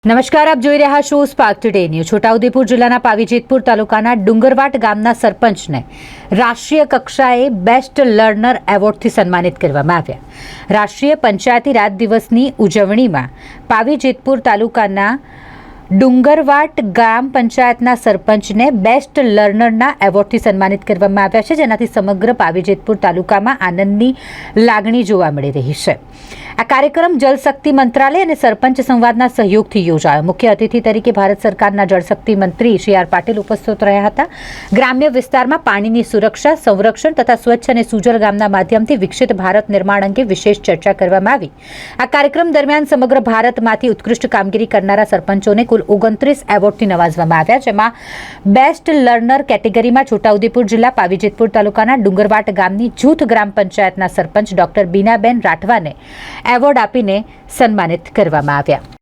નમસ્કાર, આપ જોઈ રહ્યા છો સ્પાર્ક ટુડે ન્યૂઝ। છોટાઉદેપુર જિલ્લાના પાવીજેતપુર તાલુકાના ડુંગરવાટ ગામના સરપંચને રાષ્ટ્રીય કક્ષાએ બેસ્ટ લર્નર એવોર્ડથી સન્માનિત કરવામાં આવ્યા। રાષ્ટ્રીય પંચાયતી રાજ દિવસની ઉજવણીમાં પાવીજેતપુર તાલુકાના ડુંગરવાટ ગામ પંચાયતના સરપંચને બેસ્ટ લર્નરના એવોર્ડથી સન્માનિત કરવામાં આવ્યા છે, જેનાથી સમગ્ર પાવીજેતપુર તાલુકામાં આનંદની લાગણી જોવા મળી રહી છે। આ કાર્યક્રમ જલશક્તિ મંત્રાલય અને સરપંચ સંવાદના સહયોગથી યોજાયો। મુખ્ય અતિથિ તરીકે ભારત સરકારના જળશક્તિ મંત્રી શ્રી આર પાટીલ ઉપસ્થિત રહ્યા હતા। ગ્રામ્ય વિસ્તારમાં પાણીની સુરક્ષા, સંરક્ષણ તથા સ્વચ્છ અને સુજળ ગામના માધ્યમથી વિકસિત ભારત નિર્માણ અંગે વિશેષ ચર્ચા કરવામાં આવી। આ કાર્યક્રમ દરમિયાન સમગ્ર ભારતમાંથી ઉત્કૃષ્ટ કામગીરી કરનારા સરપંચોને કુલ 29 એવોર્ડથી નવાજવામાં આવ્યા, જેમાં બેસ્ટ લર્નર કેટેગરીમાં છોટાઉદેપુર જિલ્લા પાવીજેતપુર તાલુકાના ડુંગરવાટ ગામની જૂથ ગ્રામ પંચાયતના સરપંચ ડોક્ટર બીનાબેન રાઠવાને એવોર્ડ આપીને સન્માનિત કરવામાં આવ્યા।